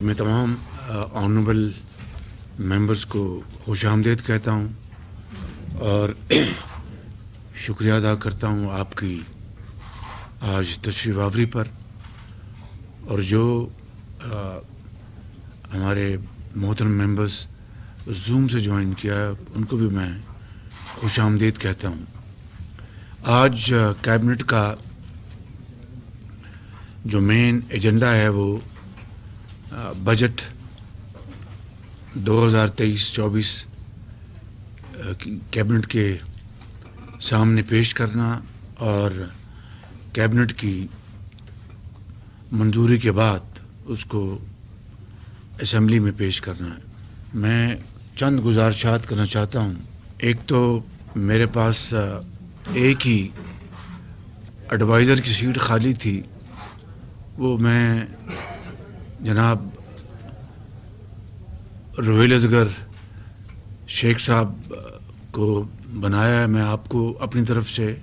میں تمام honourable members کو خوش آمدید کہتا ہوں اور شکریہ ادا کرتا ہوں آپ کی آج تشریف آوری پر، اور جو ہمارے محترم ممبرس زوم سے جوائن کیا ہے ان کو بھی میں خوش آمدید کہتا ہوں۔ آج کیبنٹ کا جو مین ایجنڈا ہے وہ بجٹ 2023-24 کیبنٹ کے سامنے پیش کرنا اور کیبنٹ کی منظوری کے بعد اس کو اسمبلی میں پیش کرنا ہے۔ میں چند گزارشات کرنا چاہتا ہوں۔ ایک تو میرے پاس ایک ہی ایڈوائزر کی سیٹ خالی تھی، وہ میں جناب روہیل اصغر شیخ صاحب کو بنایا ہے۔ میں آپ کو اپنی طرف سے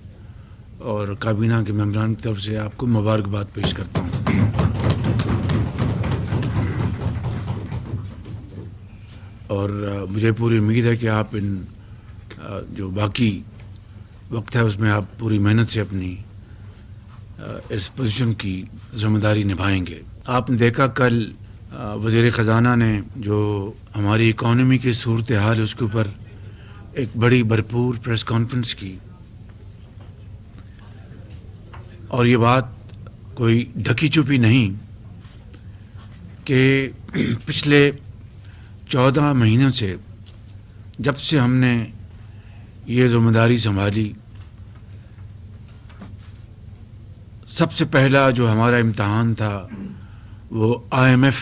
اور کابینہ کے ممبران کی طرف سے آپ کو مبارکباد پیش کرتا ہوں۔ اور مجھے پوری امید ہے کہ آپ ان جو باقی وقت ہے اس میں آپ پوری محنت سے اپنی اس پوزیشن کی ذمہ داری نبھائیں گے۔ آپ نے دیکھا کل وزیر خزانہ نے جو ہماری اکانومی کی صورتحال ہے اس کے اوپر ایک بڑی بھرپور پریس کانفرنس کی، اور یہ بات کوئی ڈھکی چھپی نہیں کہ پچھلے 14 مہینوں سے جب سے ہم نے یہ ذمہ داری سنبھالی، سب سے پہلا جو ہمارا امتحان تھا وہ IMF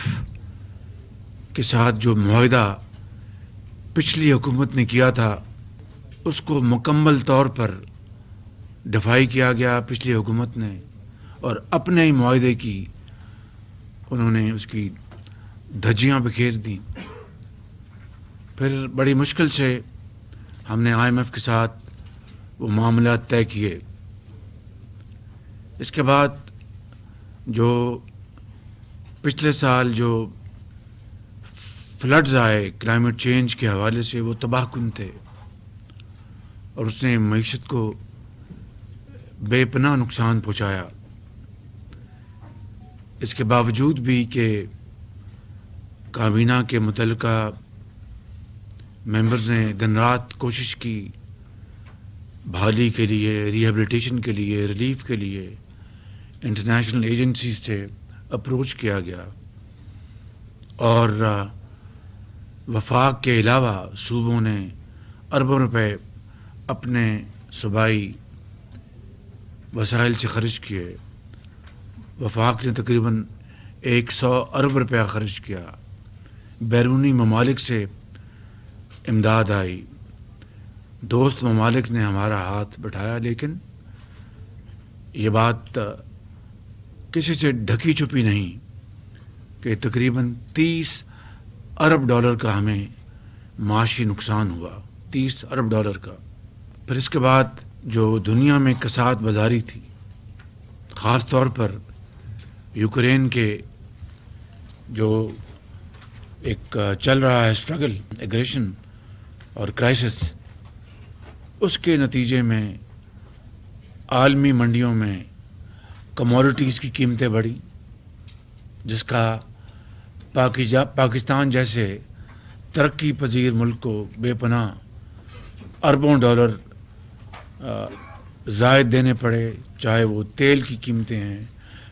کے ساتھ جو معاہدہ پچھلی حکومت نے کیا تھا اس کو مکمل طور پر ڈیفائی کیا گیا پچھلی حکومت نے، اور اپنے ہی معاہدے کی انہوں نے اس کی دھجیاں بکھیر دیں۔ پھر بڑی مشکل سے ہم نے IMF کے ساتھ وہ معاملات طے کیے۔ اس کے بعد جو پچھلے سال جو فلڈز آئے کلائمیٹ چینج کے حوالے سے، وہ تباہ کن تھے اور اس نے معیشت کو بے پناہ نقصان پہنچایا۔ اس کے باوجود بھی کہ کابینہ کے متعلقہ ممبرز نے دن رات کوشش کی، بحالی کے لیے، ریہیبلیٹیشن کے لیے، ریلیف کے لیے انٹرنیشنل ایجنسیز سے اپروچ کیا گیا، اور وفاق کے علاوہ صوبوں نے اربوں روپے اپنے صوبائی وسائل سے خرچ کیے۔ وفاق نے تقریباً 100 ارب روپیہ خرچ کیا۔ بیرونی ممالک سے امداد آئی، دوست ممالک نے ہمارا ہاتھ بٹھایا، لیکن یہ بات کسی سے ڈھکی چھپی نہیں کہ تقریباً 30 ارب ڈالر کا ہمیں معاشی نقصان ہوا، 30 ارب ڈالر کا۔ پھر اس کے بعد جو دنیا میں کساد بازاری تھی، خاص طور پر یوکرین کے جو ایک چل رہا ہے اسٹرگل، ایگریشن اور کرائسس، اس کے نتیجے میں عالمی منڈیوں میں کموڈیٹیز کی قیمتیں بڑھی، جس کا پاکستان جیسے ترقی پذیر ملک کو بے پناہ اربوں ڈالر زائد دینے پڑے، چاہے وہ تیل کی قیمتیں ہیں،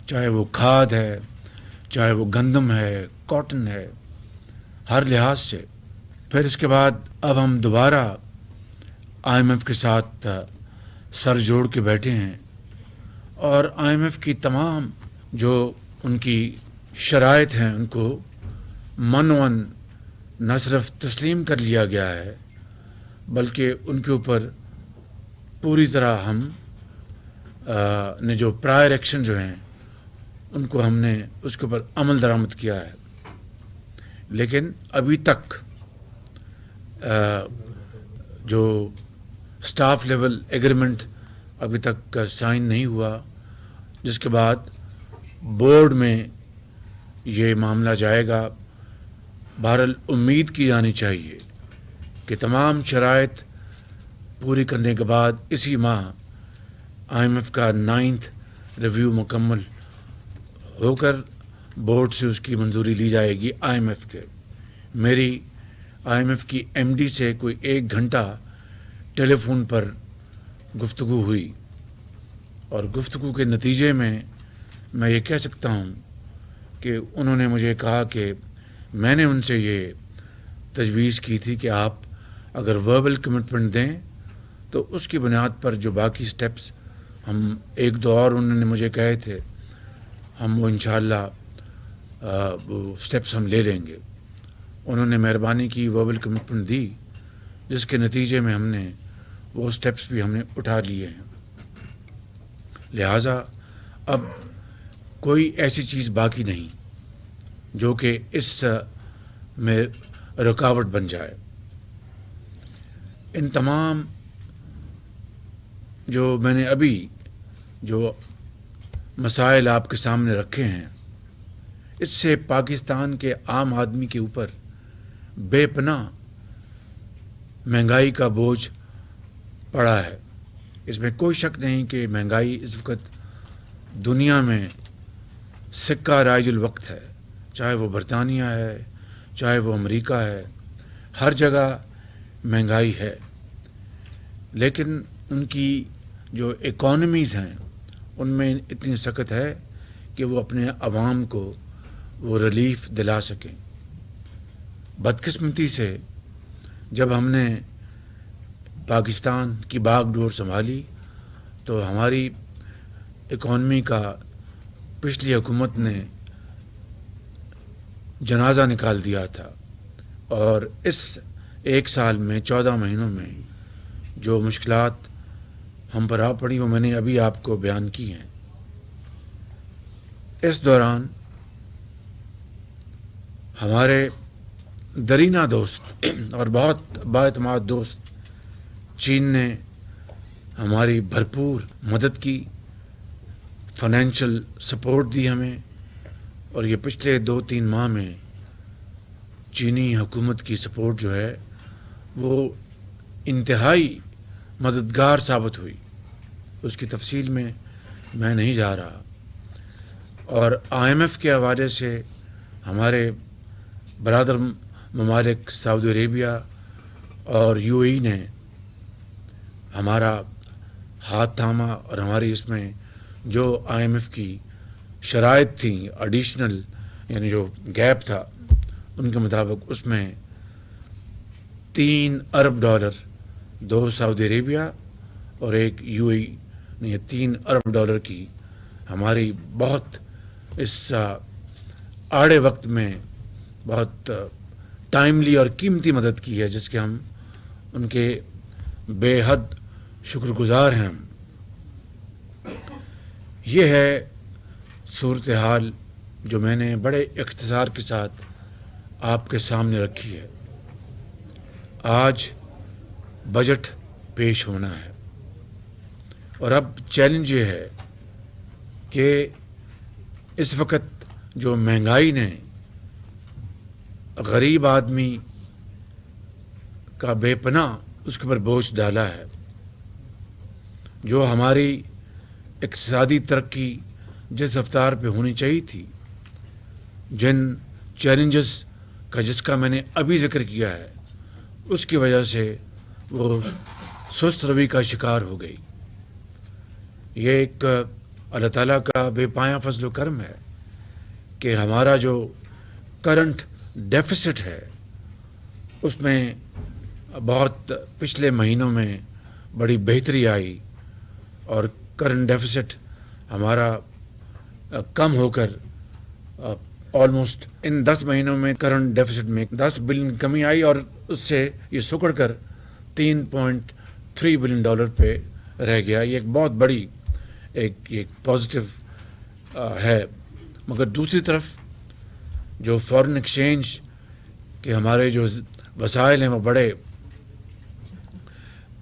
چاہے وہ کھاد ہے، چاہے وہ گندم ہے، کاٹن ہے، ہر لحاظ سے۔ پھر اس کے بعد اب ہم دوبارہ IMF کے ساتھ سر جوڑ کے بیٹھے ہیں، اور IMF کی تمام جو ان کی شرائط ہیں ان کو منوً نہ صرف تسلیم کر لیا گیا ہے، بلکہ ان کے اوپر پوری طرح ہم نے جو پرائر ایکشن جو ہیں ان کو ہم نے اس کے اوپر عمل درآمد کیا ہے۔ لیکن ابھی تک جو سٹاف لیول ایگریمنٹ ابھی تک سائن نہیں ہوا، جس کے بعد بورڈ میں یہ معاملہ جائے گا، بہرحال امید کی جانی چاہیے کہ تمام شرائط پوری کرنے کے بعد اسی ماہ آئی ایم ایف کا 9th ریویو مکمل ہو کر بورڈ سے اس کی منظوری لی جائے گی آئی ایم ایف کے۔ میری آئی ایم ایف کی ایم ڈی سے کوئی 1 گھنٹہ ٹیلی فون پر گفتگو ہوئی، اور گفتگو کے نتیجے میں یہ کہہ سکتا ہوں کہ انہوں نے مجھے کہا کہ میں نے ان سے یہ تجویز کی تھی کہ آپ اگر وربل کمٹمنٹ دیں تو اس کی بنیاد پر جو باقی سٹیپس ہم 1-2 اور انہوں نے مجھے کہے تھے، ہم وہ انشاءاللہ وہ سٹیپس ہم لے لیں گے۔ انہوں نے مہربانی کی، وربل کمٹمنٹ دی، جس کے نتیجے میں ہم نے وہ سٹیپس بھی ہم نے اٹھا لیے ہیں۔ لہٰذا اب کوئی ایسی چیز باقی نہیں جو کہ اس میں رکاوٹ بن جائے۔ ان تمام جو میں نے ابھی جو مسائل آپ کے سامنے رکھے ہیں، اس سے پاکستان کے عام آدمی کے اوپر بے پناہ مہنگائی کا بوجھ پڑا ہے۔ اس میں کوئی شک نہیں کہ مہنگائی اس وقت دنیا میں سکہ رائج الوقت ہے، چاہے وہ برطانیہ ہے، چاہے وہ امریکہ ہے، ہر جگہ مہنگائی ہے۔ لیکن ان کی جو اکانومیز ہیں ان میں اتنی سخت ہے کہ وہ اپنے عوام کو وہ ریلیف دلا سکیں۔ بدقسمتی سے جب ہم نے پاکستان کی باغ ڈور سنبھالی تو ہماری اکانومی کا پچھلی حکومت نے جنازہ نکال دیا تھا، اور اس 1 سال میں 14 مہینوں میں جو مشکلات ہم پر آ پڑی وہ میں نے ابھی آپ کو بیان کی ہیں۔ اس دوران ہمارے درینہ دوست اور بہت بااعتماد دوست چین نے ہماری بھرپور مدد کی، فائنینشیل سپورٹ دی ہمیں، اور یہ پچھلے 2-3 ماہ میں چینی حکومت کی سپورٹ جو ہے وہ انتہائی مددگار ثابت ہوئی۔ اس کی تفصیل میں نہیں جا رہا۔ اور آئی ایم ایف کے حوالے سے ہمارے برادر ممالک سعودی عربیہ اور یو اے ای نے ہمارا ہاتھ تھاما، اور ہماری اس میں جو آئی ایم ایف کی شرائط تھیں ایڈیشنل، یعنی جو گیپ تھا ان کے مطابق اس میں $3 ارب، 2 سعودی عربیہ اور 1 یو اے ای نے، یہ $3 ارب کی ہماری بہت اس آڑے وقت میں بہت ٹائملی اور قیمتی مدد کی ہے، جس کے ہم ان کے بے حد شکر گزار ہیں۔ ہم یہ ہے صورتحال جو میں نے بڑے اختصار کے ساتھ آپ کے سامنے رکھی ہے۔ آج بجٹ پیش ہونا ہے، اور اب چیلنج یہ ہے کہ اس وقت جو مہنگائی نے غریب آدمی کا بے پناہ اس کے اوپر بوجھ ڈالا ہے، جو ہماری اقتصادی ترقی جس رفتار پہ ہونی چاہیے تھی، جن چیلنجز کا جس کا میں نے ابھی ذکر کیا ہے، اس کی وجہ سے وہ سست روی کا شکار ہو گئی۔ یہ ایک اللہ تعالیٰ کا بے پایاں فضل و کرم ہے کہ ہمارا جو کرنٹ ڈیفیسٹ ہے اس میں بہت پچھلے مہینوں میں بڑی بہتری آئی، اور کرنٹ ڈیفیسٹ ہمارا کم ہو کر آلموسٹ ان 10 مہینوں میں کرنٹ ڈیفیسٹ میں 10 بلین کمی آئی، اور اس سے یہ سکڑ کر $3.3 بلین پہ رہ گیا۔ یہ ایک بہت بڑی ایک پازیٹیو ہے۔ مگر دوسری طرف جو فارن ایکسچینج کے ہمارے جو وسائل ہیں وہ بڑے،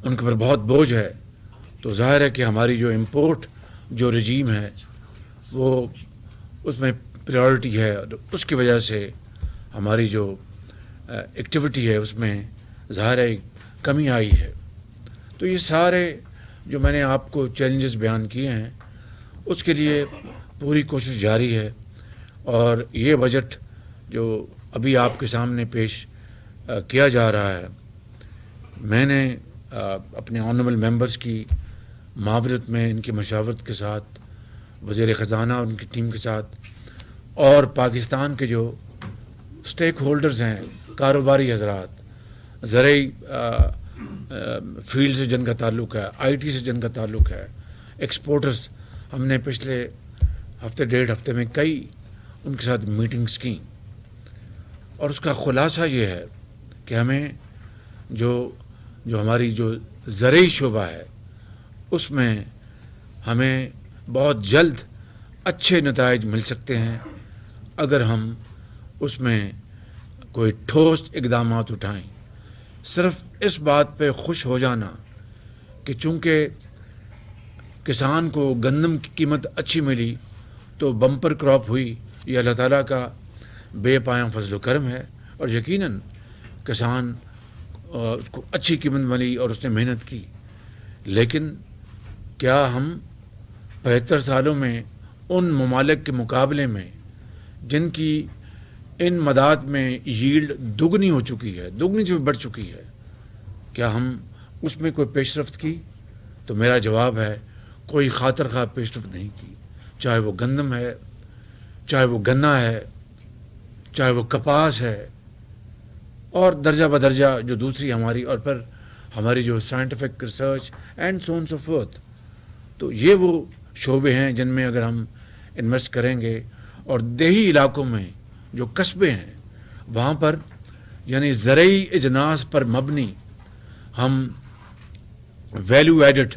ان کے پر بہت بوجھ ہے، تو ظاہر ہے کہ ہماری جو امپورٹ جو رجیم ہے وہ اس میں پریورٹی ہے، اور اس کی وجہ سے ہماری جو ایکٹیویٹی ہے اس میں ظاہر ہے کمی آئی ہے. تو یہ سارے جو میں نے آپ کو چیلنجز بیان کیے ہیں اس کے لیے پوری کوشش جاری ہے. اور یہ بجٹ جو ابھی آپ کے سامنے پیش کیا جا رہا ہے، میں نے اپنے آنریبل ممبرز کی معاونت میں، ان کی مشاورت کے ساتھ، وزیر خزانہ اور ان کی ٹیم کے ساتھ، اور پاکستان کے جو سٹیک ہولڈرز ہیں، کاروباری حضرات، زرعی فیلڈ سے جن کا تعلق ہے، آئی ٹی سے جن کا تعلق ہے، ایکسپورٹرز، ہم نے پچھلے ہفتے ڈیڑھ ہفتے میں کئی ان کے ساتھ میٹنگز کیں. اور اس کا خلاصہ یہ ہے کہ ہمیں جو ہماری جو زرعی شعبہ ہے اس میں ہمیں بہت جلد اچھے نتائج مل سکتے ہیں اگر ہم اس میں کوئی ٹھوس اقدامات اٹھائیں. صرف اس بات پہ خوش ہو جانا کہ چونکہ کسان کو گندم کی قیمت اچھی ملی تو بمپر کراپ ہوئی، یہ اللہ تعالیٰ کا بے پایاں فضل و کرم ہے. اور یقیناً کسان اس کو اچھی قیمت ملی اور اس نے محنت کی. لیکن کیا ہم 75 سالوں میں ان ممالک کے مقابلے میں جن کی ان مداد میں ییلڈ دگنی ہو چکی ہے، دگنی سے بھی بڑھ چکی ہے، کیا ہم اس میں کوئی پیش رفت کی؟ تو میرا جواب ہے کوئی خاطر خواہ پیش رفت نہیں کی. چاہے وہ گندم ہے، چاہے وہ گنا ہے، چاہے وہ کپاس ہے، اور درجہ بدرجہ جو دوسری ہماری، اور پھر ہماری جو scientific research and so on so forth. تو یہ وہ شعبے ہیں جن میں اگر ہم انویسٹ کریں گے، اور دیہی علاقوں میں جو قصبے ہیں وہاں پر یعنی زرعی اجناس پر مبنی ہم ویلیو ایڈڈ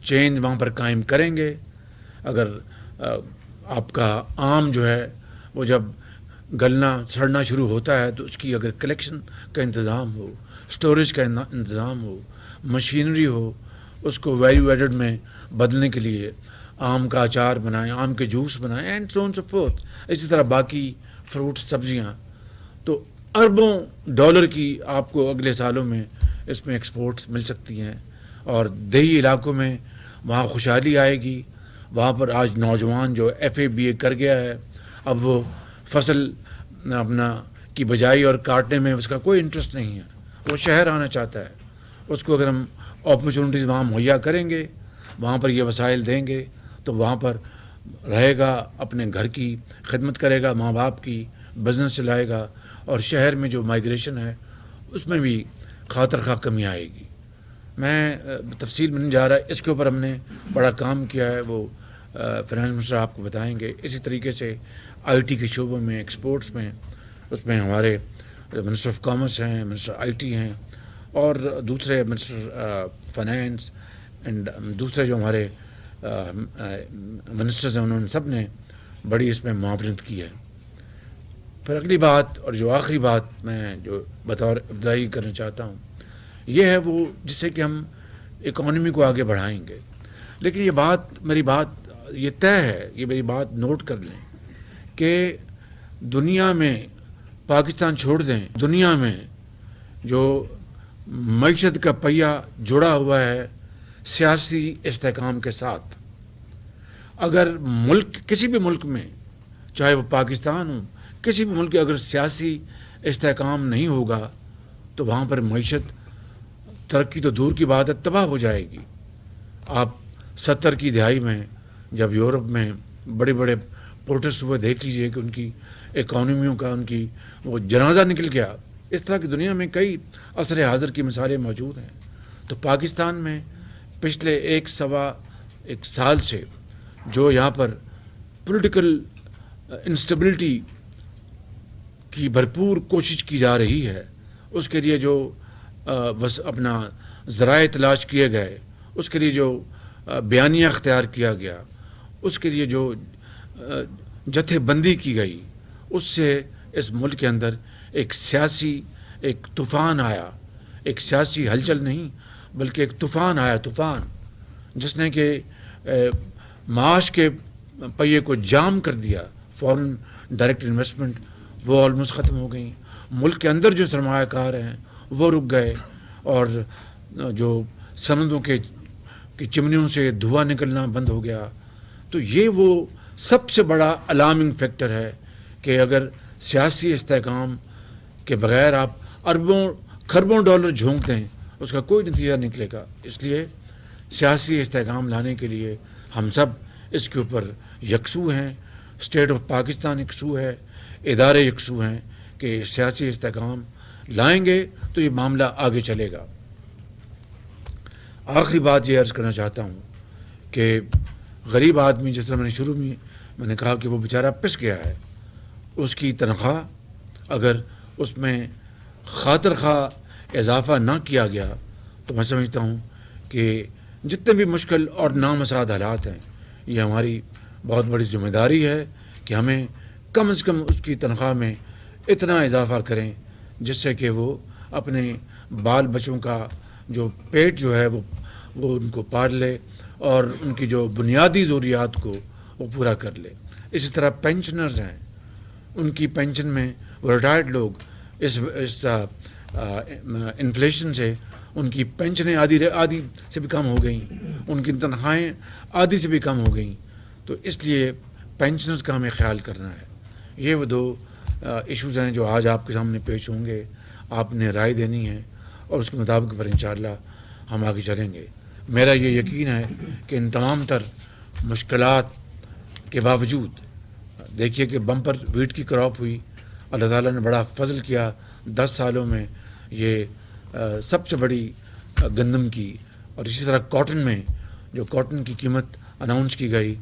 چین وہاں پر قائم کریں گے. اگر آپ کا آم جو ہے وہ جب گلنا سڑنا شروع ہوتا ہے تو اس کی اگر کلیکشن کا انتظام ہو، سٹوریج کا انتظام ہو، مشینری ہو، اس کو ویلیو ایڈڈ میں بدلنے کے لیے آم کا اچار بنائیں، آم کے جوس بنائیں، and so on so forth. اسی طرح باقی فروٹ، سبزیاں، تو اربوں ڈالر کی آپ کو اگلے سالوں میں اس میں ایکسپورٹس مل سکتی ہیں. اور دیہی علاقوں میں وہاں خوشحالی آئے گی. وہاں پر آج نوجوان جو FA BA کر گیا ہے، اب وہ فصل اپنا کی بجائی اور کاٹنے میں اس کا کوئی انٹرسٹ نہیں ہے، وہ شہر آنا چاہتا ہے. اس کو اگر ہم اپرچونیٹیز وہاں مہیا کریں گے، وہاں پر یہ وسائل دیں گے تو وہاں پر رہے گا، اپنے گھر کی خدمت کرے گا، ماں باپ کی، بزنس چلائے گا. اور شہر میں جو مائیگریشن ہے اس میں بھی خاطر خواہ کمی آئے گی. میں تفصیل میں نہیں جا رہا، اس کے اوپر ہم نے بڑا کام کیا ہے، وہ فائنانس منسٹر آپ کو بتائیں گے. اسی طریقے سے IT کے شعبوں میں، ایکسپورٹس میں، اس میں ہمارے منسٹر آف کامرس ہیں، منسٹر IT ہیں، اور دوسرے منسٹر فائنانس اینڈ دوسرے جو ہمارے منسٹرز ہیں، انہوں نے سب نے بڑی اس میں معاونت کی ہے. پھر اگلی بات اور جو آخری بات میں جو بطور ابتدائی کرنا چاہتا ہوں یہ ہے وہ جس سے کہ ہم اکانومی کو آگے بڑھائیں گے. لیکن یہ بات میری بات یہ طے ہے، یہ میری بات نوٹ کر لیں کہ دنیا میں، پاکستان چھوڑ دیں، دنیا میں جو معیشت کا پہیہ جڑا ہوا ہے سیاسی استحکام کے ساتھ. اگر ملک، کسی بھی ملک میں، چاہے وہ پاکستان ہو، کسی بھی ملک کے اگر سیاسی استحکام نہیں ہوگا تو وہاں پر معیشت، ترقی تو دور کی بات ہے، تباہ ہو جائے گی. آپ 70 کی دہائی میں جب یورپ میں بڑے بڑے پروٹیسٹ ہوئے، دیکھ لیجئے کہ ان کی اکانومیوں کا ان کی وہ جنازہ نکل گیا. اس طرح کی دنیا میں کئی عصر حاضر کی مثالیں موجود ہیں. تو پاکستان میں پچھلے ایک سال سے جو یہاں پر پولیٹیکل انسٹیبلٹی کی بھرپور کوشش کی جا رہی ہے، اس کے لیے جو اپنا ذرائع تلاش کیے گئے، اس کے لیے جو بیانیہ اختیار کیا گیا، اس کے لیے جو جتھے بندی کی گئی، اس سے اس ملک کے اندر ایک سیاسی ایک طوفان آیا. ایک سیاسی ہلچل نہیں بلکہ ایک طوفان آیا، طوفان جس نے کہ معاش کے پہیے کو جام کر دیا. فوراً ڈائریکٹ انویسٹمنٹ وہ آلموسٹ ختم ہو گئیں. ملک کے اندر جو سرمایہ کار ہیں وہ رک گئے, اور جو سمندروں کی چمنیوں سے دھواں نکلنا بند ہو گیا. تو یہ وہ سب سے بڑا الارمنگ فیکٹر ہے کہ اگر سیاسی استحکام کے بغیر آپ اربوں کھربوں ڈالر جھونک دیں اس کا کوئی نتیجہ نکلے گا. اس لیے سیاسی استحکام لانے کے لیے ہم سب اس کے اوپر یکسو ہیں. اسٹیٹ آف پاکستان یکسو ہے, ادارے یکسو ہیں کہ سیاسی استحکام لائیں گے تو یہ معاملہ آگے چلے گا. آخری بات یہ عرض کرنا چاہتا ہوں کہ غریب آدمی, جس طرح میں نے شروع میں نے کہا کہ وہ بیچارہ پس گیا ہے, اس کی تنخواہ اگر اس میں خاطر خواہ اضافہ نہ کیا گیا تو میں سمجھتا ہوں کہ جتنے بھی مشکل اور نامساعد حالات ہیں, یہ ہماری بہت بڑی ذمہ داری ہے کہ ہمیں کم از کم اس کی تنخواہ میں اتنا اضافہ کریں جس سے کہ وہ اپنے بال بچوں کا جو پیٹ جو ہے وہ ان کو پال لے اور ان کی جو بنیادی ضروریات کو وہ پورا کر لے. اسی طرح پینشنرز ہیں, ان کی پینشن میں وہ ریٹائرڈ لوگ اس انفلیشن سے ان کی پینشنیں آدھی سے بھی کم ہو گئیں, ان کی تنخواہیں آدھی سے بھی کم ہو گئیں. تو اس لیے پینشنرز کا ہمیں خیال کرنا ہے. یہ وہ دو ایشوز ہیں جو آج آپ کے سامنے پیش ہوں گے. آپ نے رائے دینی ہے اور اس کے مطابق پر انشاءاللہ ہم آگے چلیں گے. میرا یہ یقین ہے کہ ان تمام تر مشکلات کے باوجود, دیکھیے کہ بمپر ویٹ کی کراپ ہوئی, اللہ تعالیٰ نے بڑا فضل کیا. 10 سالوں میں یہ سب سے بڑی گندم کی, اور اسی طرح کاٹن میں جو کاٹن کی قیمت اناؤنس کی گئی,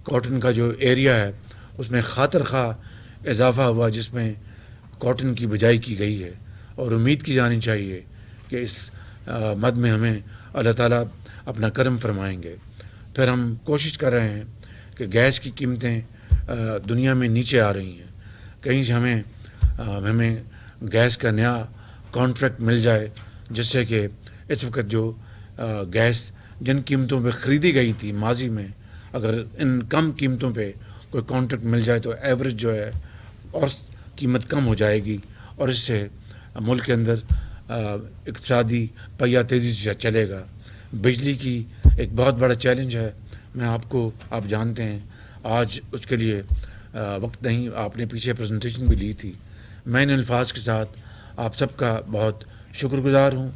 کاٹن کا جو ایریا ہے اس میں خاطر خواہ اضافہ ہوا جس میں کاٹن کی بجائی کی گئی ہے. اور امید کی جانی چاہیے کہ اس مد میں ہمیں اللہ تعالیٰ اپنا کرم فرمائیں گے. پھر ہم کوشش کر رہے ہیں کہ گیس کی قیمتیں دنیا میں نیچے آ رہی ہیں, کہیں سے ہمیں گیس کا نیا کانٹریکٹ مل جائے جس سے کہ اس وقت جو گیس جن قیمتوں پہ خریدی گئی تھی ماضی میں, اگر ان کم قیمتوں پہ کوئی کانٹریکٹ مل جائے تو ایوریج جو ہے اور قیمت کم ہو جائے گی, اور اس سے ملک کے اندر اقتصادی پہیہ تیزی سے چلے گا. بجلی کی ایک بہت بڑا چیلنج ہے, میں آپ جانتے ہیں, آج اس کے لیے وقت نہیں. آپ نے پیچھے پریزنٹیشن بھی لی تھی. میں ان الفاظ کے ساتھ آپ سب کا بہت شکر گزار ہوں